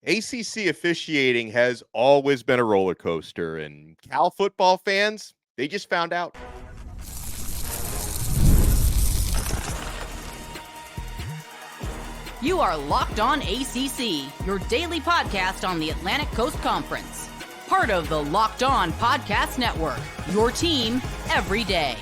ACC officiating has always been a roller coaster, and Cal football fans, they just found out. You are Locked On ACC, your daily podcast on the Atlantic Coast Conference. Part of the Locked On Podcast Network, your team every day.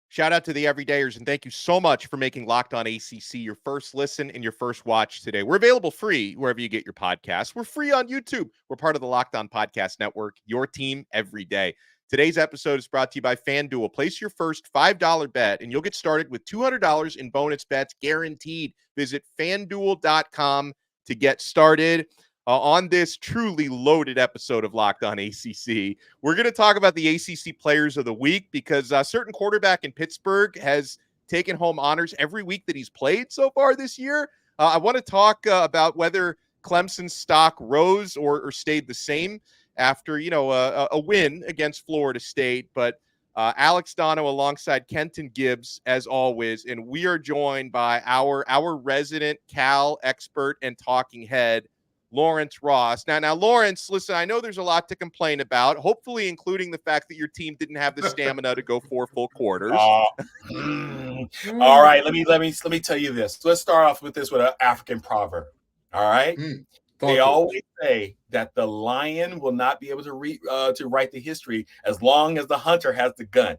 Shout out to the everydayers, and thank you so much for making Locked On ACC your first listen and your first watch today. We're available free wherever you get your podcasts. We're free on YouTube. We're part of the Locked On Podcast Network, your team every day. Today's episode is brought to you by FanDuel. Place your first $5 bet, and you'll get started with $200 in bonus bets guaranteed. Visit FanDuel.com to get started. On this truly loaded episode of Locked On ACC, we're going to talk about the ACC Players of the Week because a certain quarterback in Pittsburgh has taken home honors every week that he's played so far this year. I want to talk about whether Clemson's stock rose or stayed the same after, a win against Florida State. But Alex Dono alongside Kenton Gibbs, as always, and we are joined by our resident Cal expert and talking head, Lawrence Ross. Now, Lawrence, listen, I know there's a lot to complain about, hopefully including the fact that your team didn't have the stamina to go 4 full quarters. All right, let me tell you this. Let's start off with an African proverb. All right, they always say that the lion will not be able to write the history as long as the hunter has the gun.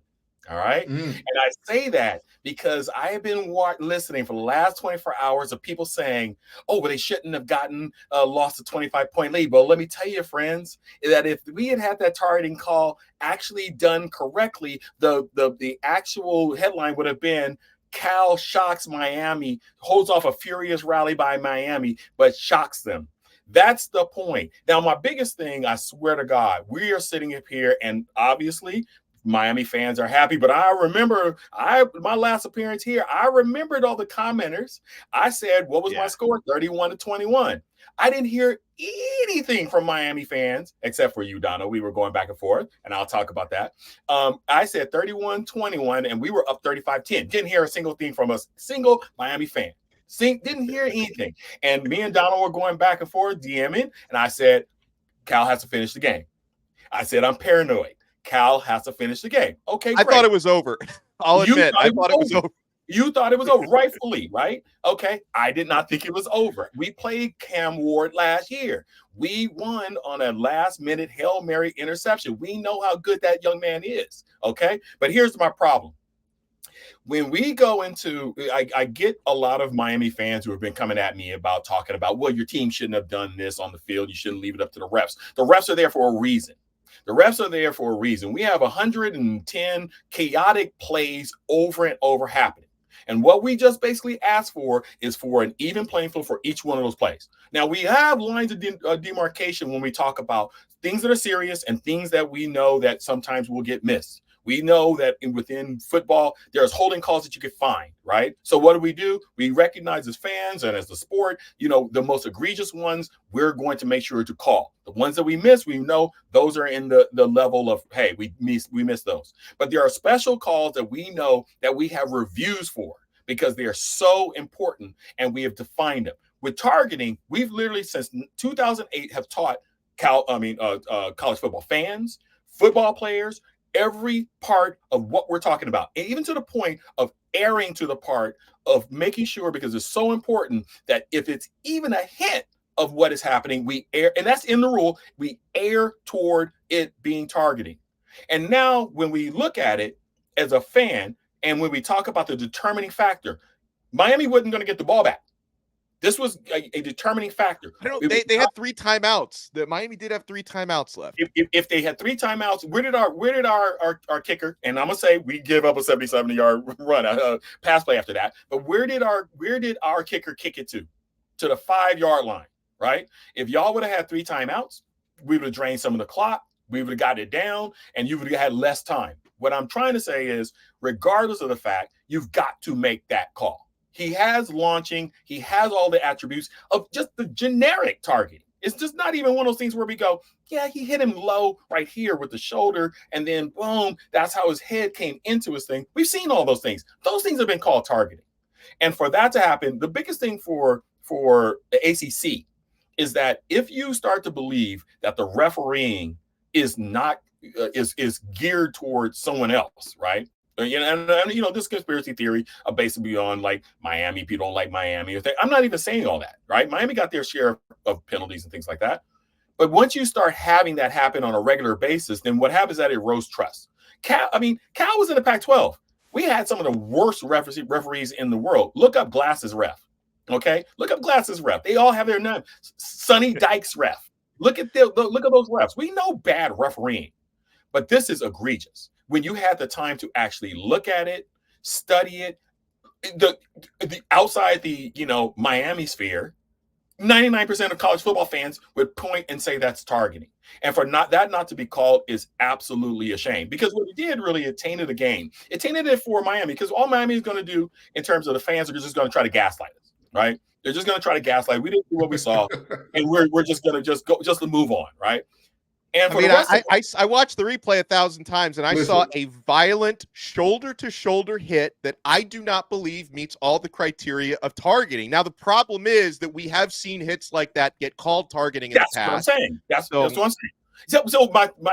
All right. And I say that because I have been listening for the last 24 hours of people saying, oh, but they shouldn't have gotten lost a 25-point lead. But let me tell you, friends, that if we had that targeting call actually done correctly, the actual headline would have been Cal shocks Miami, holds off a furious rally by Miami, but shocks them. That's the point. Now, my biggest thing, I swear to God, we are sitting up here and obviously Miami fans are happy, but I remember my last appearance here. I remembered all the commenters. I said, what was my score? 31-21. I didn't hear anything from Miami fans except for you, Dono. We were going back and forth, and I'll talk about that. I said 31-21, and we were up 35-10. Didn't hear a single thing from a single Miami fan. Didn't hear anything. And me and Donald were going back and forth, DMing, and I said, Cal has to finish the game. I said, I'm paranoid. Cal has to finish the game. Okay, great. I thought it was over. I'll admit, I thought it was over. You thought it was over, rightfully, right? Okay, I did not think it was over. We played Cam Ward last year. We won on a last-minute Hail Mary interception. We know how good that young man is, okay? But here's my problem. When we go into, I get a lot of Miami fans who have been coming at me about talking about, well, your team shouldn't have done this on the field. You shouldn't leave it up to the refs. The refs are there for a reason. The refs are there for a reason. We have 110 chaotic plays over and over happening. And what we just basically ask for is for an even playing field for each one of those plays. Now, we have lines of demarcation when we talk about things that are serious and things that we know that sometimes will get missed. We know that within football, there's holding calls that you could find, right? So what do? We recognize as fans and as the sport, the most egregious ones, we're going to make sure to call. The ones that we miss, we know those are in the level of, hey, we miss those. But there are special calls that we know that we have reviews for because they are so important and we have defined them. With targeting, we've literally since 2008 have taught college football fans, football players, every part of what we're talking about, and even to the point of erring to the part of making sure, because it's so important that if it's even a hint of what is happening, we err, and that's in the rule, we err toward it being targeting. And now when we look at it as a fan, and when we talk about the determining factor, Miami wasn't going to get the ball back. This was a determining factor. They had 3 timeouts. Miami did have 3 timeouts left. If they had 3 timeouts, where did our kicker? And I'm gonna say we give up a 77-yard run, pass play after that. But where did our kicker kick it to? To the 5-yard line, right? If y'all would have had 3 timeouts, we would have drained some of the clock. We would have got it down, and you would have had less time. What I'm trying to say is, regardless of the fact, you've got to make that call. He has launching. He has all the attributes of just the generic targeting. It's just not even one of those things where we go, yeah, he hit him low right here with the shoulder, and then boom, that's how his head came into his thing. We've seen all those things. Those things have been called targeting. And for that to happen, the biggest thing for the ACC is that if you start to believe that the refereeing is not is geared towards someone else, right? And this conspiracy theory basically on like Miami, people don't like Miami. I'm not even saying all that, right? Miami got their share of penalties and things like that. But once you start having that happen on a regular basis, then what happens is that it erodes trust. Cal was in the Pac-12. We had some of the worst referees in the world. Look up Glasses ref. Okay, look up Glasses ref. They all have their name. Sonny Dykes ref. Look at those refs. We know bad refereeing, but this is egregious. When you had the time to actually look at it, study it, the outside the Miami sphere, 99% of college football fans would point and say that's targeting. And for not to be called is absolutely a shame, because what it did really, it tainted the game. It tainted it for Miami, because all Miami is going to do in terms of the fans are just going to try to gaslight us, right? They're just going to try to gaslight. We didn't do what we saw, and we're just going to go to move on, right? And for I watched the replay 1,000 times, and I saw a violent shoulder-to-shoulder hit that I do not believe meets all the criteria of targeting. Now, the problem is that we have seen hits like that get called targeting in the past. That's what I'm saying. That's what I'm saying. So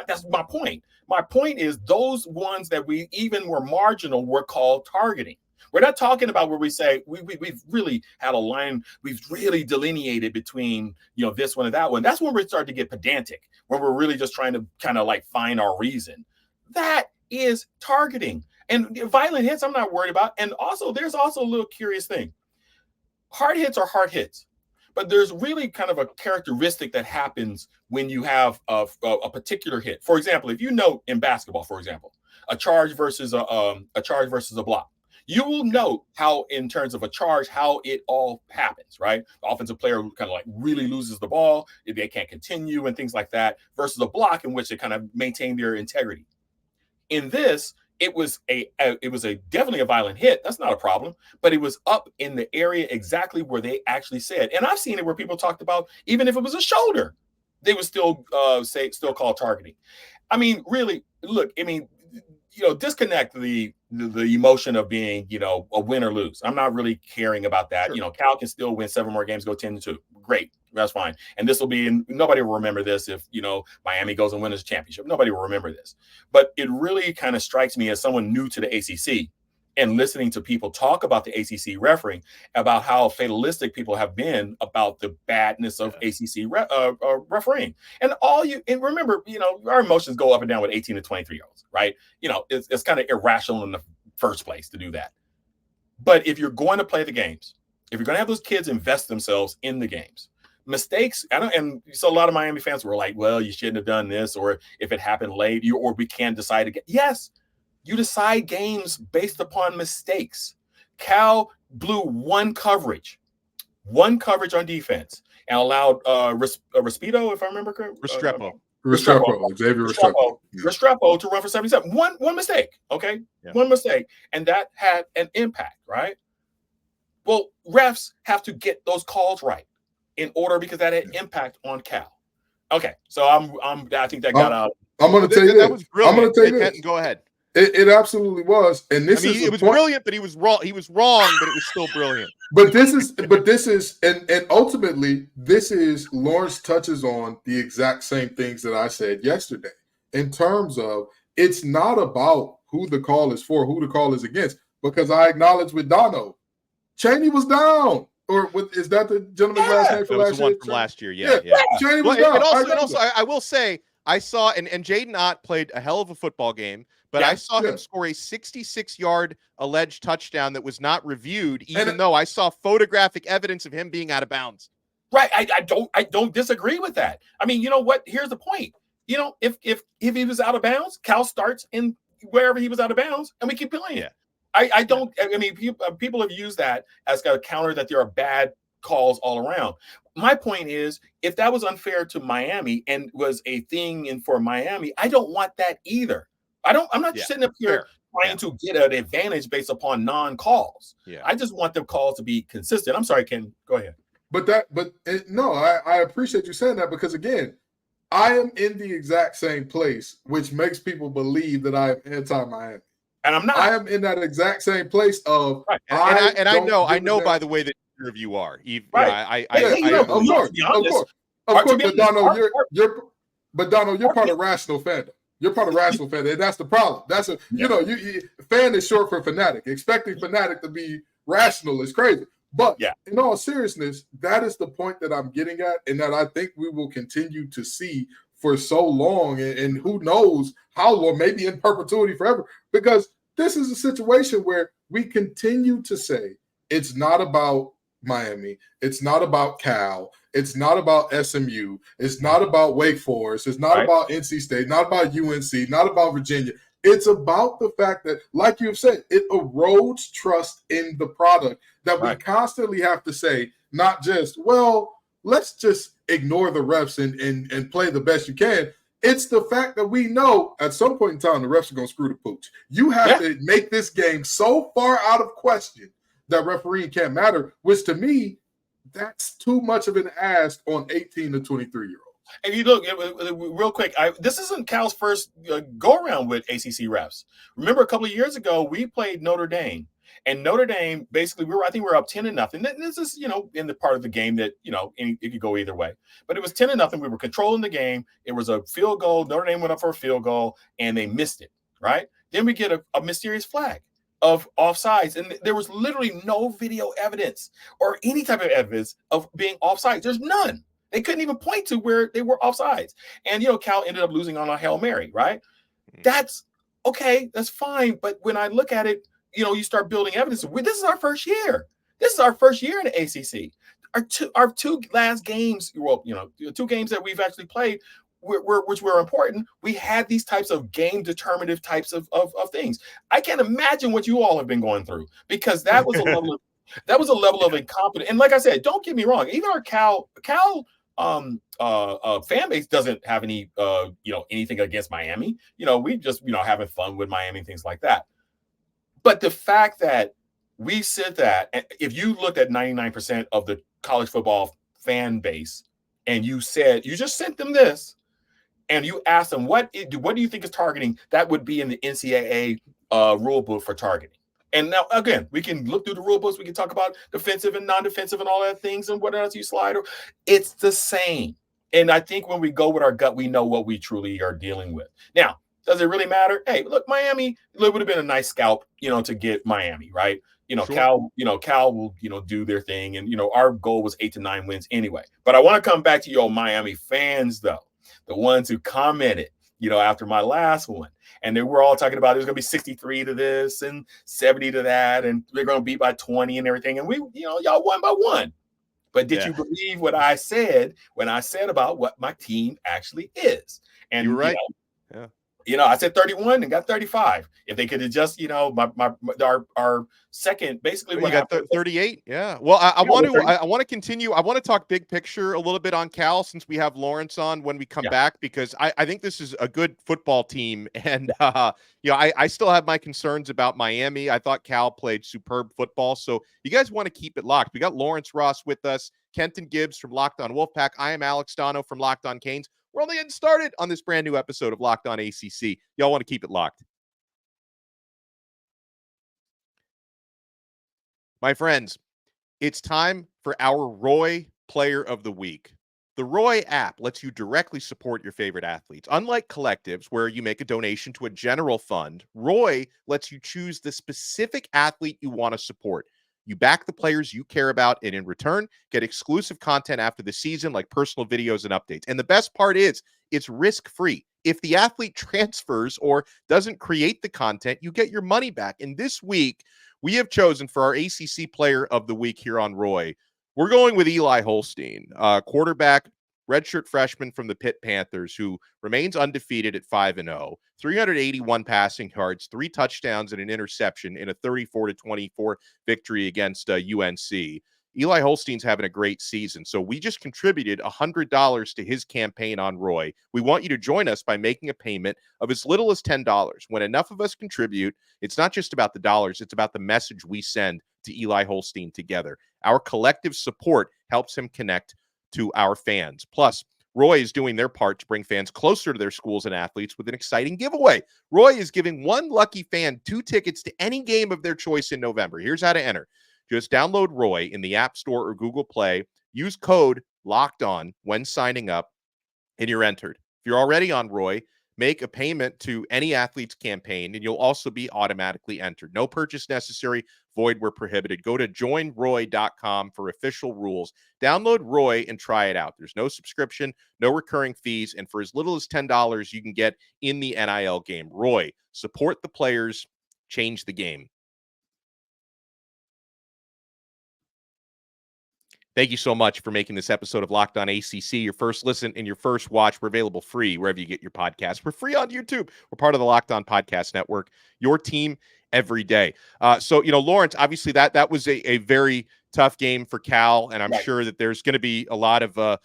that's my point. My point is those ones that we even were marginal were called targeting. We're not talking about where we say we've really had a line, we've really delineated between this one and that one. That's when we start to get pedantic, when we're really just trying to kind of like find our reason. That is targeting. And violent hits, I'm not worried about. And also, there's also a little curious thing. Hard hits are hard hits, but there's really kind of a characteristic that happens when you have a particular hit. For example, if you note in basketball, for example, a charge versus a block. You will note how, in terms of a charge, how it all happens, right? The offensive player kind of like really loses the ball, they can't continue and things like that, versus a block in which they kind of maintain their integrity. In this, it was definitely a violent hit. That's not a problem, but it was up in the area exactly where they actually said. And I've seen it where people talked about even if it was a shoulder, they would still call targeting. I mean, really, look, I mean, disconnect the emotion of being, a win or lose. I'm not really caring about that. Sure. Cal can still win 7 more games, go 10-2. Great. That's fine. And this will be, nobody will remember this if, Miami goes and wins a championship. Nobody will remember this. But it really kind of strikes me as someone new to the ACC and listening to people talk about the ACC refereeing, about how fatalistic people have been about the badness of ACC refereeing. And remember, our emotions go up and down with 18 to 23-year-olds, right? It's kind of irrational in the first place to do that. But if you're going to play the games, if you're going to have those kids invest themselves in the games, mistakes, and so a lot of Miami fans were like, well, you shouldn't have done this, or if it happened late, or we can't decide again. Yes. You decide games based upon mistakes. Cal blew one coverage on defense, and allowed Restrepo, if I remember correctly. Restrepo to run for 77. One mistake, okay? Yeah. One mistake, and that had an impact, right? Well, refs have to get those calls right in order, because that had impact on Cal. Okay, so I think that got out. I'm going to tell you that was brilliant. I'm going to tell you this. Go ahead. It absolutely was, and it was brilliant, but he was wrong. He was wrong, but it was still brilliant. But this is, and ultimately, this is Lawrence touches on the exact same things that I said yesterday. In terms of, it's not about who the call is for, who the call is against, because I acknowledge with Dono, Chaney was down. Or is that the gentleman's last name for last year? One from last year, yeah. Chaney was down. And also, I will say, I saw, and Jaden Ott played a hell of a football game, but I saw him score a 66-yard alleged touchdown that was not reviewed, even though I saw photographic evidence of him being out of bounds. Right. I don't disagree with that. I mean, you know what? Here's the point. If he was out of bounds, Cal starts in wherever he was out of bounds, and we keep playing it. I mean, people have used that as a counter that there are bad calls all around. My point is, if that was unfair to Miami and was a thing for Miami, I don't want that either. I'm not sitting up here trying to get an advantage based upon non-calls. Yeah. I just want the calls to be consistent. I'm sorry, Ken, go ahead. I appreciate you saying that, because again, I am in the exact same place, which makes people believe that I am anti-Miami. And I'm not. I am in that exact same place of right. I know by the way that either of you are. Right. Of course. To be But honest, Donald, you're part of rational fandom. You're part of rational fandom, and that's the problem. That's fan is short for fanatic. Expecting fanatic to be rational is crazy. But in all seriousness, that is the point that I'm getting at, and that I think we will continue to see for so long, and who knows how long, maybe in perpetuity forever, because this is a situation where we continue to say it's not about Miami, it's not about Cal, it's not about SMU, it's not about Wake Forest, it's not about NC State, not about UNC, not about Virginia. It's about the fact that, like you've said, it erodes trust in the product that we constantly have to say, not just, well, let's just ignore the refs and play the best you can. It's the fact that we know at some point in time the refs are going to screw the pooch. You have to make this game so far out of question that refereeing can't matter, which to me, that's too much of an ask on 18 to 23-year-olds. And you look real quick. This isn't Cal's first go around with ACC refs. Remember, a couple of years ago, we played Notre Dame, and Notre Dame basically I think we were up 10-0. This is in the part of the game that it could go either way. But it was 10-0. We were controlling the game. It was a field goal. Notre Dame went up for a field goal, and they missed it. Right. Then we get a mysterious flag of offsides, and there was literally no video evidence or any type of evidence of being offsides. There's none. They couldn't even point to where they were offsides. And, Cal ended up losing on a Hail Mary, right? That's okay. That's fine. But when I look at it, you start building evidence. This is our first year. This is our first year in the ACC. Our two last games, two games that we've actually played, which were important, we had these types of game determinative types of things. I can't imagine what you all have been going through, because that was a level of incompetence. And like I said, don't get me wrong, even our Cal fan base doesn't have any anything against Miami. We just having fun with Miami and things like that. But the fact that we said that, if you looked at 99% of the college football fan base and you just sent them this and you asked them what do you think is targeting, that would be in the NCAA rule book for targeting. And now, again, we can look through the rule books. We can talk about defensive and non-defensive and all that things and what else you slide. It's the same. And I think when we go with our gut, we know what we truly are dealing with. Now, does it really matter? Hey, look, Miami, it would have been a nice scalp, to get Miami, right? Sure. Cal will, do their thing. And, our goal was 8 to 9 wins anyway. But I want to come back to your Miami fans, though, the ones who commented, after my last one. And they were all talking about there's going to be 63 to this and 70 to that. And they're going to beat by 20 and everything. And we, y'all won by 1. But did you believe what I said when I said about what my team actually is? And you're right. I said 31 and got 35. If they could adjust, our second, basically, what got 38. Yeah. Well, I want to continue. I want to talk big picture a little bit on Cal, since we have Lawrence on when we come back, because I think this is a good football team. And, I still have my concerns about Miami. I thought Cal played superb football. So you guys want to keep it locked. We got Lawrence Ross with us, Kenton Gibbs from Locked On Wolfpack. I am Alex Dono from Locked On Canes. We're only getting started on this brand new episode of Locked On ACC. Y'all want to keep it locked. My friends, it's time for our Roy Player of the Week. The Roy app lets you directly support your favorite athletes. Unlike collectives, where you make a donation to a general fund, Roy lets you choose the specific athlete you want to support. You back the players you care about, and in return, get exclusive content after the season, like personal videos and updates. And the best part is, it's risk-free. If the athlete transfers or doesn't create the content, you get your money back. And this week, we have chosen for our ACC Player of the Week here on Roy, we're going with Eli Holstein, quarterback, redshirt freshman from the Pitt Panthers, who remains undefeated at 5-0, 381 passing yards, 3 touchdowns and an interception in a 34-24 victory against UNC. Eli Holstein's having a great season, so we just contributed $100 to his campaign on Roy. We want you to join us by making a payment of as little as $10. When enough of us contribute, it's not just about the dollars, it's about the message we send to Eli Holstein together. Our collective support helps him connect to our fans. Plus, Roy is doing their part to bring fans closer to their schools and athletes with an exciting giveaway. Roy is giving one lucky fan 2 tickets to any game of their choice in November. Here's how to enter. Just download Roy in the App Store or Google Play. Use code LOCKEDON when signing up, and you're entered. If you're already on Roy, make a payment to any athlete's campaign, and you'll also be automatically entered. No purchase necessary, void where prohibited. Go to joinroy.com for official rules. Download Roy and try it out. There's no subscription, no recurring fees, and for as little as $10, you can get in the NIL game. Roy, support the players, change the game. Thank you so much for making this episode of Locked On ACC your first listen and your first watch. We're available free wherever you get your podcasts. We're free on YouTube. We're part of the Locked On Podcast Network, your team every day. So, Lawrence, obviously that was a very tough game for Cal, and I'm sure that there's going to be a lot of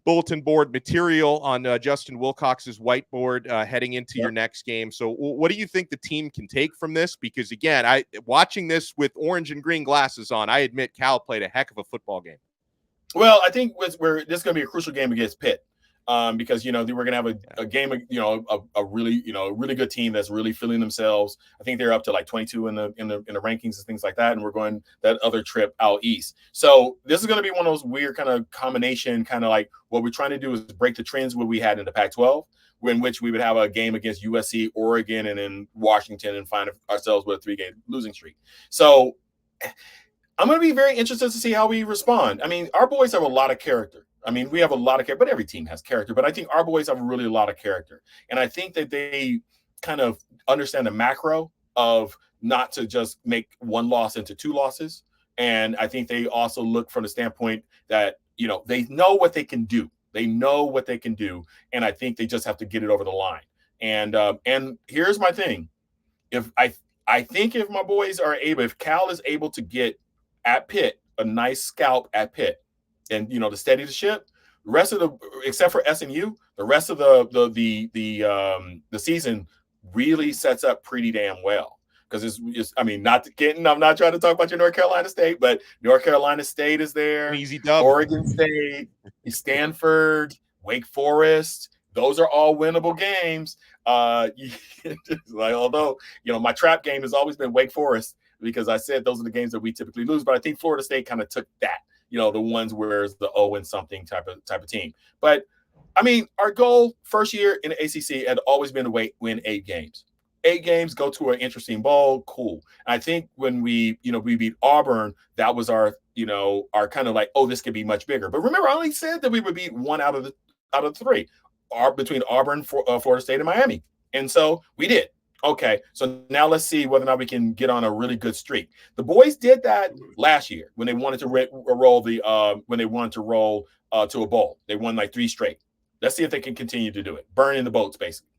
bulletin board material on Justin Wilcox's whiteboard heading into your next game. So what do you think the team can take from this? Because, again, watching this with orange and green glasses on, I admit Cal played a heck of a football game. Well, I think this is going to be a crucial game against Pitt because, we're going to have a game, a really good team that's really feeling themselves. I think they're up to like 22 in the rankings and things like that. And we're going that other trip out east. So this is going to be one of those weird kind of combination, kind of like what we're trying to do is break the trends what we had in the Pac-12, in which we would have a game against USC, Oregon, and then Washington and find ourselves with a 3-game losing streak. So I'm going to be very interested to see how we respond. I mean, our boys have a lot of character. I mean, we have a lot of character, but every team has character. But I think our boys have really a lot of character. And I think that they kind of understand the macro of not to just make one loss into 2 losses. And I think they also look from the standpoint that, they know what they can do. They know what they can do. And I think they just have to get it over the line. And here's my thing. I think if my boys are able, if Cal is able to get at Pitt a nice scalp at Pitt, and to steady the ship, the rest of except for SMU, the rest of the season really sets up pretty damn well. Because I'm not trying to talk about your North Carolina State, but North Carolina State is there. An easy dub. Oregon State, Stanford, Wake Forest. Those are all winnable games. Although my trap game has always been Wake Forest, because I said those are the games that we typically lose. But I think Florida State kind of took that, the ones where it's the 0-something type of team. But I mean, our goal first year in the ACC had always been to win 8 games. 8 games, go to an interesting bowl, cool. And I think when we beat Auburn, that was our kind of like, oh, this could be much bigger. But remember, I only said that we would beat 1 out of the 3, between Auburn, Florida State, and Miami. And so we did. Okay, so now let's see whether or not we can get on a really good streak. The boys did that last year when they wanted to roll to a bowl. They won like 3 straight. Let's see if they can continue to do it. Burn in the boats, basically.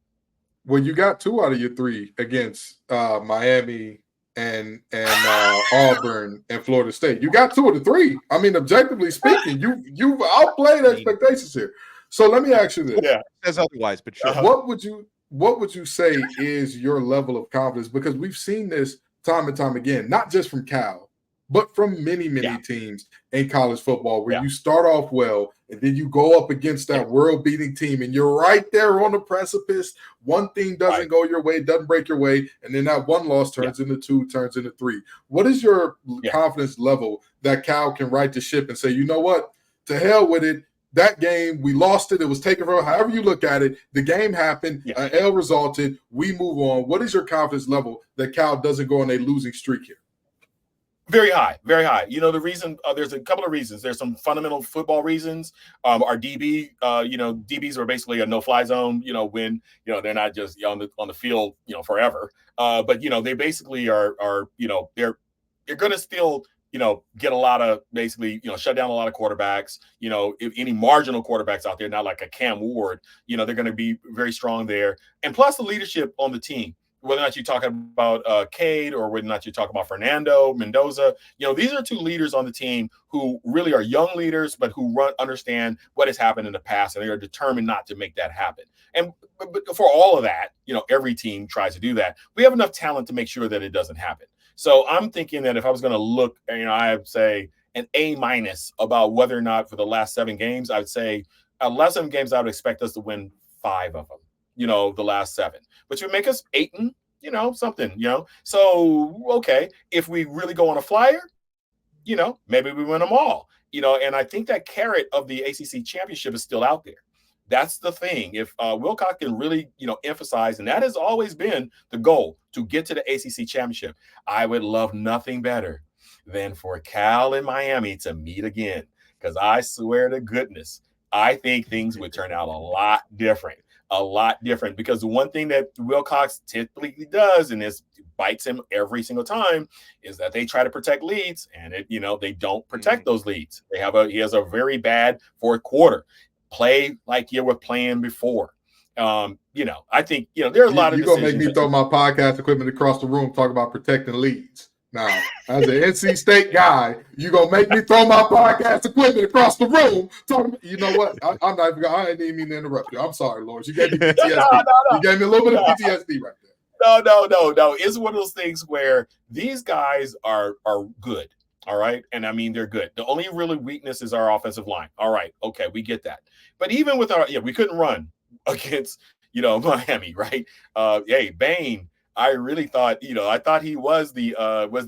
Well, you got 2 out of your 3 against Miami and Auburn and Florida State. You got 2 of the 3. I mean, objectively speaking, you've outplayed expectations here. So let me ask you this. Yeah, says otherwise, but sure. What would you say is your level of confidence? Because we've seen this time and time again, not just from Cal, but from many teams in college football, where you start off well and then you go up against that world-beating team and you're right there on the precipice. One thing doesn't go your way, doesn't break your way, and then that one loss turns into 2, turns into 3. What is your confidence level that Cal can right the ship and say, you know what, to hell with it? That game, we lost it. It was taken from, however you look at it. The game happened. An L resulted. We move on. What is your confidence level that Cal doesn't go on a losing streak here? Very high, very high. The reason, there's a couple of reasons. There's some fundamental football reasons. Our DBs are basically a no-fly zone, when, they're not just on the field, forever. But, they basically are they're going to still get a lot of basically, shut down a lot of quarterbacks, if any marginal quarterbacks out there, not like a Cam Ward, they're going to be very strong there. And plus the leadership on the team, whether or not you're talking about Cade or whether or not you're talking about Fernando Mendoza, these are 2 leaders on the team who really are young leaders, but who understand what has happened in the past, and they are determined not to make that happen. And but for all of that, every team tries to do that. We have enough talent to make sure that it doesn't happen. So I'm thinking that if I was going to look, I'd say an A- about whether or not for the last 7 games, I would say last 7 games, I would expect us to win 5 of them, the last 7, which would make us 8 and, something, So, okay, if we really go on a flyer, maybe we win them all. And I think that carrot of the ACC championship is still out there. That's the thing. If Wilcox can really, emphasize, and that has always been the goal, to get to the ACC championship, I would love nothing better than for Cal and Miami to meet again. Because I swear to goodness, I think things would turn out a lot different. Because the one thing that Wilcox typically does, and this bites him every single time, is that they try to protect leads, and they don't protect those leads. He has a very bad fourth quarter. Play like you were playing before. I think there are a lot of. You're gonna make me throw my podcast equipment across the room, talk about protecting leads. Now, as an NC State guy, you're going to make me throw my podcast equipment across the room. You know what? I didn't even mean to interrupt you. I'm sorry, Lawrence. You gave me PTSD. No. You gave me a little bit of PTSD right there. No. It's one of those things where these guys are good. All right. And I mean, they're good. The only really weakness is our offensive line. All right. Okay. We get that. But even with we couldn't run against, Miami, right? Hey, Bain. I really thought, I thought he was the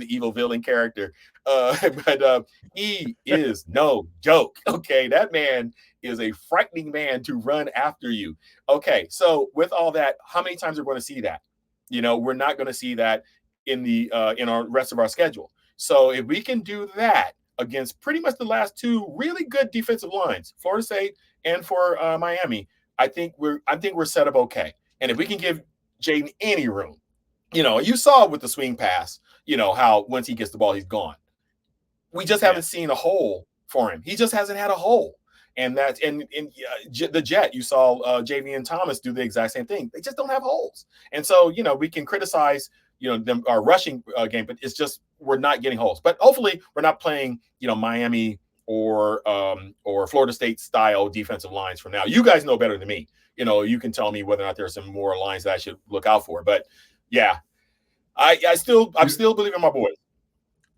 evil villain character, but he is no joke. Okay, that man is a frightening man to run after you. Okay, so with all that, how many times are we going to see that? We're not going to see that in our rest of our schedule. So if we can do that against pretty much the last two really good defensive lines, Florida State and for Miami, I think we're set up okay. And if we can give Jaden any room. You saw with the swing pass, how once he gets the ball, he's gone. We just haven't seen a hole for him. He just hasn't had a hole. And that's the Jet, you saw Javian Thomas do the exact same thing. They just don't have holes. And so, we can criticize, them, our rushing game, but it's just we're not getting holes. But hopefully we're not playing, Miami or Florida State style defensive lines from now. You guys know better than me. You can tell me whether or not there's some more lines that I should look out for. But yeah, I'm still believing in my boys.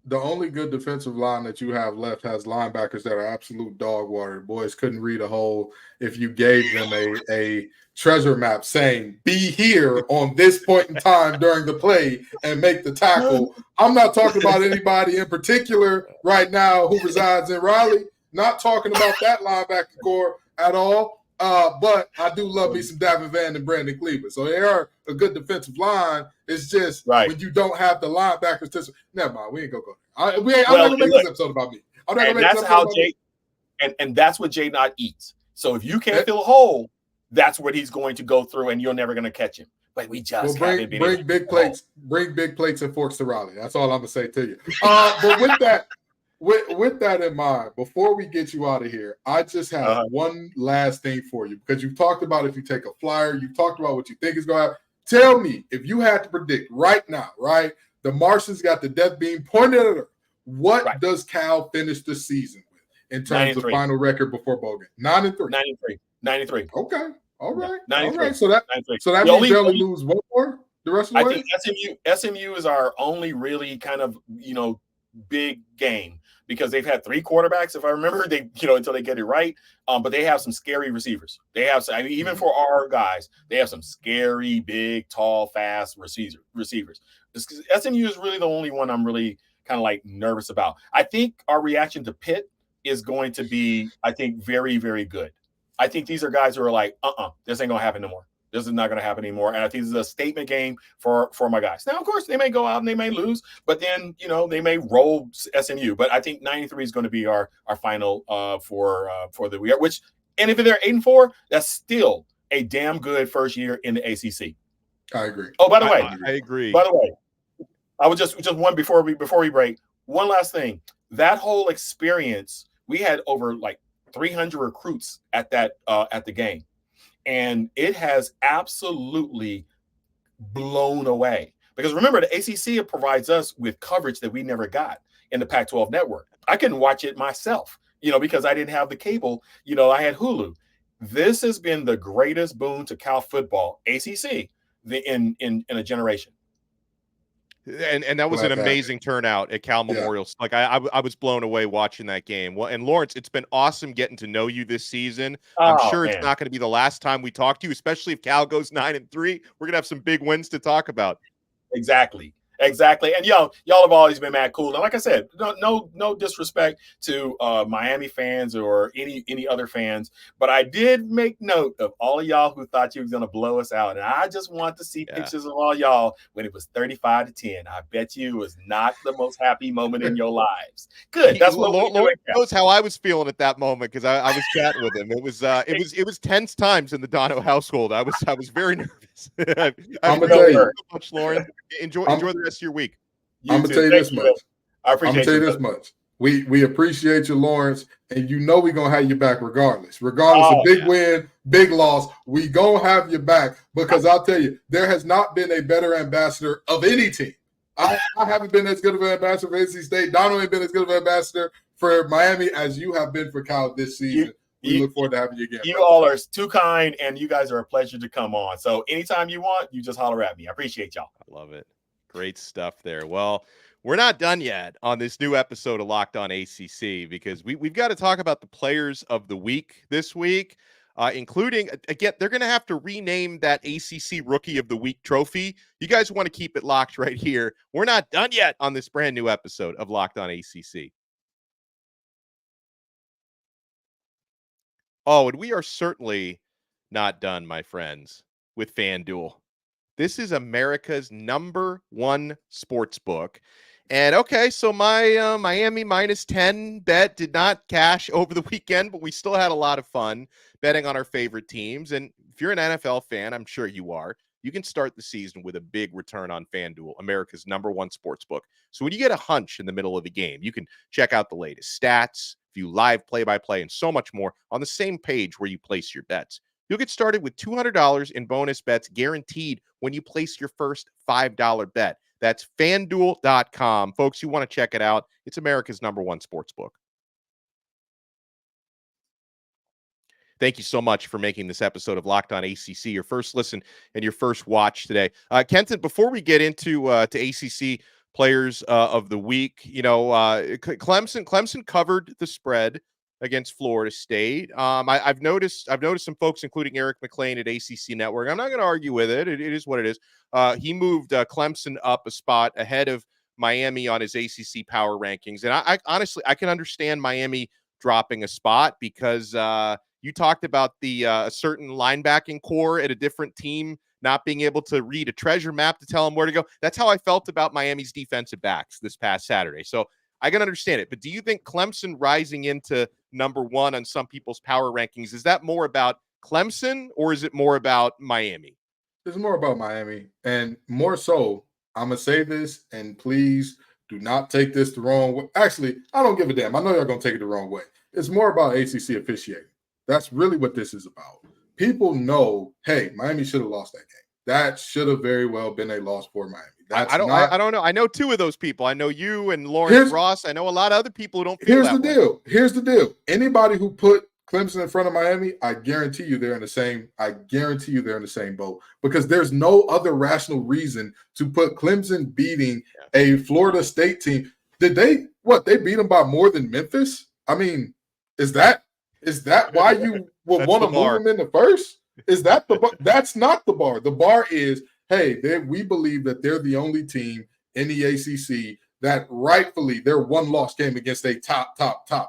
The only good defensive line that you have left has linebackers that are absolute dog water. The boys couldn't read a hole if you gave them a treasure map saying, be here on this point in time during the play and make the tackle. I'm not talking about anybody in particular right now who resides in Raleigh. Not talking about that linebacker core at all. But I do love me some Davin Vann and Brandon Cleveland. So they are a good defensive line. It's just when you don't have the linebackers to – never mind. We ain't going to go there. I'm not going to make this episode about me. I'm not going to make this episode about me. And that's what Jay Knott eats. So if you can't fill a hole, that's what he's going to go through, and you're never going to catch him. But we just haven't been bring big plates. Bring big plates and forks to Raleigh. That's all I'm going to say to you. But with that – With that in mind, before we get you out of here, I just have one last thing for you, because you've talked about if you take a flyer, you've talked about what you think is going to happen. Tell me, if you had to predict right now, right, the Martians got the death beam pointed at her, what does Cal finish the season with in terms of final record before bowl game? 9-3. 93. Okay. All right. 93. All right. So that means they only lose one more the rest of the way? I think SMU is our only really kind of, big game. Because they've had three quarterbacks, if I remember, until they get it right. But they have some scary receivers. They have, even for our guys, they have some scary, big, tall, fast receivers. SMU is really the only one I'm really kind of like nervous about. I think our reaction to Pitt is going to be, very, very good. I think these are guys who are like, this ain't gonna happen no more. This is not going to happen anymore. And I think this is a statement game for my guys. Now, of course, they may go out and they may lose, but then, they may roll SMU. But I think 93 is going to be our final for the year, and if they're 8-4, that's still a damn good first year in the ACC. I agree. Oh, by the way, I agree. By the way, I was just one before we break. One last thing. That whole experience, we had over like 300 recruits at the game. And it has absolutely blown away. Because remember, the ACC provides us with coverage that we never got in the Pac-12 network. I couldn't watch it myself, because I didn't have the cable. I had Hulu. This has been the greatest boon to Cal football, ACC, in a generation. And that was an amazing turnout at Cal Memorial. Like I was blown away watching that game. Well, and Lawrence, it's been awesome getting to know you this season. I'm sure it's not going to be the last time we talk to you, especially if Cal goes 9-3. We're going to have some big wins to talk about. Exactly. Exactly. And y'all have always been mad cool. And like I said, no disrespect to Miami fans or any other fans, but I did make note of all of y'all who thought you was going to blow us out. And I just want to see pictures of all y'all when it was 35-10. I bet you it was not the most happy moment in your lives. Good. That's what Lord knows how I was feeling at that moment, because I was chatting with him. It was tense times in the Dono household. I was very nervous. I'm gonna tell you so much, Lauren. Enjoy the rest of your week. I'm gonna tell you this much. I appreciate I'm gonna tell you this much. We appreciate you, Lawrence, and you know we're gonna have you back regardless. Regardless of big win, big loss, we gonna have you back, because I'll tell you, there has not been a better ambassador of any team. I haven't been as good of an ambassador for NC State. Donald ain't been as good of an ambassador for Miami as you have been for Cal this season. We look forward to having you again. You all are too kind, and you guys are a pleasure to come on. So anytime you want, you just holler at me. I appreciate y'all. I love it. Great stuff there. Well, we're not done yet on this new episode of Locked On ACC, because we've got to talk about the players of the week this week, including, again, they're going to have to rename that ACC Rookie of the Week trophy. You guys want to keep it locked right here. We're not done yet on this brand new episode of Locked On ACC. Oh, and we are certainly not done, my friends, with FanDuel. This is America's #1 sports book. And okay, so my Miami -10 bet did not cash over the weekend, but we still had a lot of fun betting on our favorite teams. And if you're an NFL fan, I'm sure you are, you can start the season with a big return on FanDuel, America's #1 sports book. So when you get a hunch in the middle of the game, you can check out the latest stats, view live play-by-play, and so much more on the same page where you place your bets. You'll get started with $200 in bonus bets guaranteed when you place your first $5 bet. That's FanDuel.com. Folks, you want to check it out. It's America's #1 sports book. Thank you so much for making this episode of Locked On ACC your first listen and your first watch today. Kenton, before we get into to ACC players of the week, Clemson covered the spread against Florida State. I've noticed some folks, including Eric McLean at ACC Network. I'm not going to argue with it. It is what it is. He moved Clemson up a spot ahead of Miami on his ACC power rankings. And I honestly, I can understand Miami dropping a spot, because you talked about the certain linebacking core at a different team not being able to read a treasure map to tell them where to go. That's how I felt about Miami's defensive backs this past Saturday. So I can understand it. But do you think Clemson rising into #1 on some people's power rankings, is that more about Clemson or is it more about Miami? It's more about Miami, and more so, I'm going to say this, and please do not take this the wrong way. Actually, I don't give a damn. I know y'all going to take it the wrong way. It's more about ACC officiating. That's really what this is about. People know, hey, Miami should have lost that game. That should have very well been a loss for Miami. I don't know. I know two of those people. I know you and Lawrence Ross. I know a lot of other people who don't feel that way. Here's the deal. Anybody who put Clemson in front of Miami, I guarantee you they're in the same boat, because there's no other rational reason to put Clemson beating a Florida State team. Did they beat them by more than Memphis? I mean, is that why you would want to move them in the first? Is that the bar? That's not the bar. The bar is, hey, we believe that they're the only team in the ACC that rightfully their one loss came against a top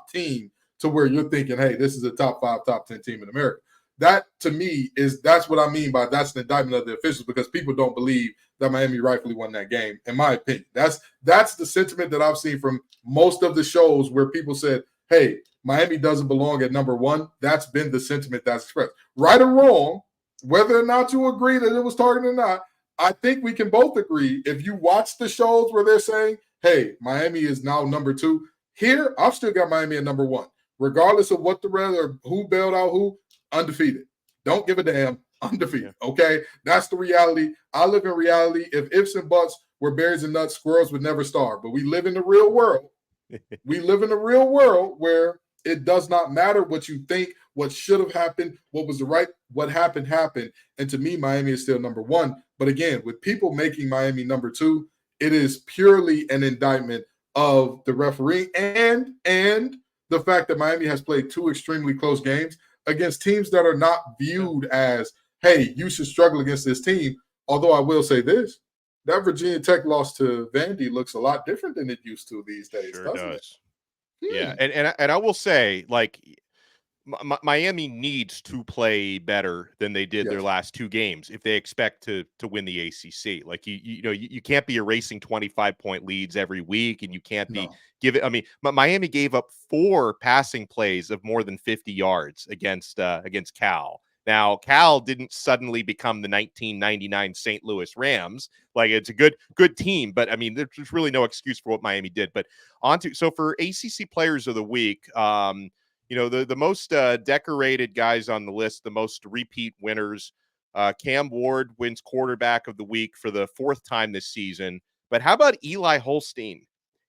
team, to where you're thinking, hey, this is a top 5, top 10 team in America. That, to me, that's what I mean by that's an indictment of the officials, because people don't believe that Miami rightfully won that game, in my opinion. That's the sentiment that I've seen from most of the shows where people said, hey, Miami doesn't belong at #1. That's been the sentiment that's expressed. Right or wrong, whether or not you agree that it was targeted or not, I think we can both agree, if you watch the shows where they're saying, hey, Miami is now #2, here, I've still got Miami at #1. Regardless of what the rest or who bailed out who, undefeated. Don't give a damn, undefeated, okay? That's the reality. I live in reality. If ifs and buts were berries and nuts, squirrels would never starve. But we live in the real world. We live in a real world where it does not matter what you think, what should have happened, what happened. And to me, Miami is still #1. But again, with people making Miami #2, it is purely an indictment of the referee and the fact that Miami has played 2 extremely close games against teams that are not viewed as, hey, you should struggle against this team. Although I will say this, that Virginia Tech loss to Vandy looks a lot different than it used to these days, Sure doesn't does. it? Yeah, and I will say, like, Miami needs to play better than they did their Yes. last two games if they expect to win the ACC. Like, you can't be erasing 25-point leads every week, and you can't be No. I mean, Miami gave up 4 passing plays of more than 50 yards against Cal. Now, Cal didn't suddenly become the 1999 St. Louis Rams. Like, it's a good team, but I mean, there's really no excuse for what Miami did. But so for ACC Players of the Week, the most decorated guys on the list, the most repeat winners. Cam Ward wins quarterback of the week for the 4th time this season. But how about Eli Holstein?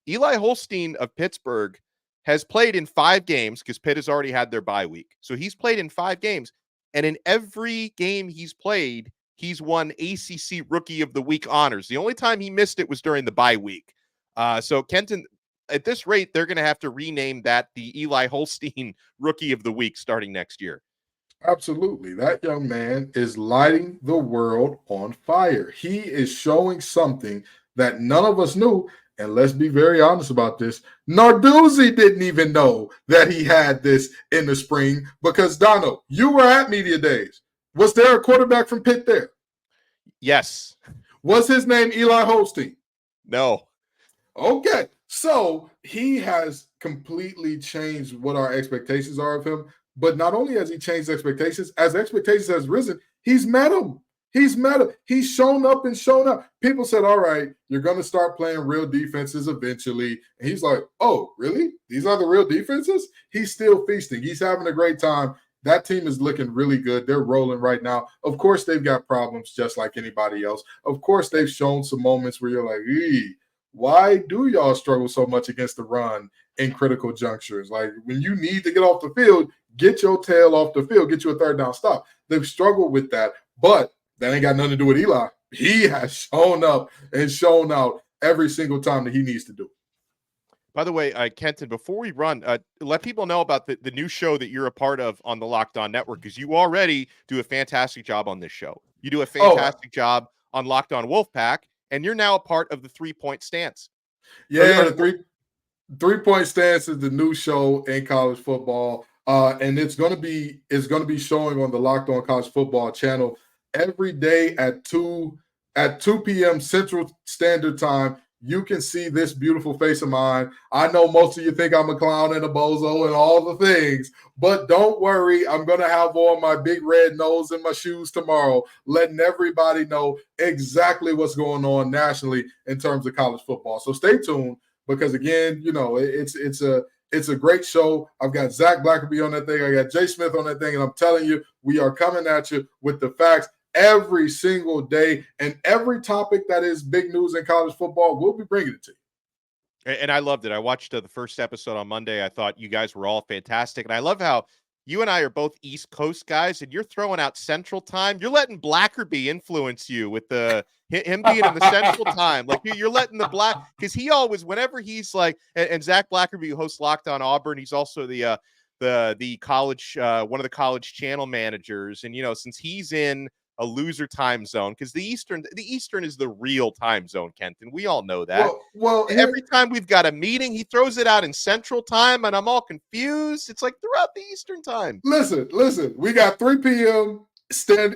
Eli Holstein of Pittsburgh has played in 5 games because Pitt has already had their bye week. So he's played in 5 games. And in every game he's played, he's won ACC Rookie of the Week honors. The only time he missed it was during the bye week. So Kenton, at this rate, they're going to have to rename that the Eli Holstein Rookie of the Week starting next year. Absolutely. That young man is lighting the world on fire. He is showing something that none of us knew. And let's be very honest about this. Narduzzi didn't even know that he had this in the spring because, Dono, you were at Media Days. Was there a quarterback from Pitt there? Yes. Was his name Eli Holstein? No. Okay. So he has completely changed what our expectations are of him. But not only has he changed expectations, as expectations has risen, he's met them. He's met them. He's shown up and shown up. People said, all right, you're going to start playing real defenses eventually. And he's like, oh, really? These are the real defenses? He's still feasting. He's having a great time. That team is looking really good. They're rolling right now. Of course, they've got problems just like anybody else. Of course, they've shown some moments where you're like, why do y'all struggle so much against the run in critical junctures? Like when you need to get off the field, get your tail off the field, get you a 3rd down stop. They've struggled with that, but that ain't got nothing to do with Eli. He has shown up and shown out every single time that he needs to do. By the way, Kenton, before we run, let people know about the new show that you're a part of on the Locked On Network, because you already do a fantastic job on this show. You do a fantastic job on Locked On Wolfpack, and you're now a part of the 3-Point Stance. Yeah, the three-point stance is the new show in college football. And it's going to be showing on the Locked On College Football channel every day at 2 p.m. Central Standard Time. You can see this beautiful face of mine. I know most of you think I'm a clown and a bozo and all the things, but don't worry. I'm going to have on my big red nose and my shoes tomorrow, letting everybody know exactly what's going on nationally in terms of college football. So stay tuned because, again, it's a great show. I've got Zach Blackerby on that thing. I got Jay Smith on that thing. And I'm telling you, we are coming at you with the facts every single day. And every topic that is big news in college football, we'll be bringing it to you. And I loved it. I watched the first episode on Monday. I thought you guys were all fantastic. And I love how you and I are both East Coast guys, and you're throwing out Central Time. You're letting Blackerby influence you with him being in the Central Time. Like you're letting because he always, whenever he's like, and Zach Blackerby, who hosts Locked On Auburn, he's also the college one of the college channel managers. And since he's in a loser time zone, because the Eastern is the real time zone, Kenton. We all know that. Well, every time we've got a meeting, he throws it out in Central Time, and I'm all confused. It's like throughout the Eastern Time. Listen. We got 3 p.m.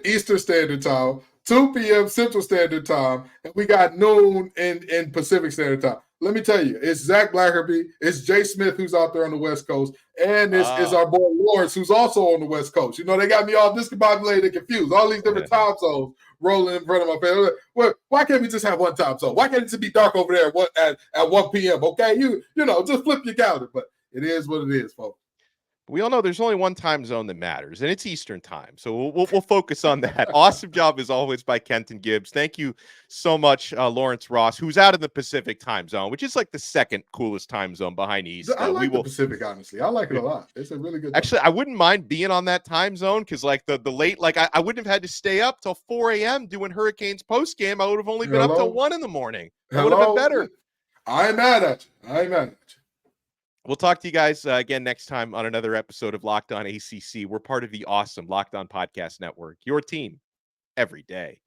Eastern Standard Time, 2 p.m. Central Standard Time, and we got noon in Pacific Standard Time. Let me tell you, it's Zach Blackerby, it's Jay Smith, who's out there on the West Coast, and it's our boy Lawrence, who's also on the West Coast. They got me all discombobulated and confused. All these different time zones rolling in front of my face. Well, why can't we just have one time zone? Why can't it just be dark over there at 1 p.m.? Okay, just flip your calendar. But it is what it is, folks. We all know there's only one time zone that matters, and it's Eastern Time. So we'll focus on that. Awesome job, as always, by Kenton Gibbs. Thank you so much, Lawrence Ross, who's out in the Pacific time zone, which is like the second coolest time zone behind East. I like the Pacific, honestly. I like it a lot. It's a really good time. Actually, I wouldn't mind being on that time zone because, like, the late, like, I wouldn't have had to stay up till 4 a.m. doing Hurricanes post game. I would have only been up till 1 in the morning. That would have been better. I ain't mad at you. We'll talk to you guys again next time on another episode of Locked On ACC. We're part of the awesome Locked On Podcast Network, your team every day.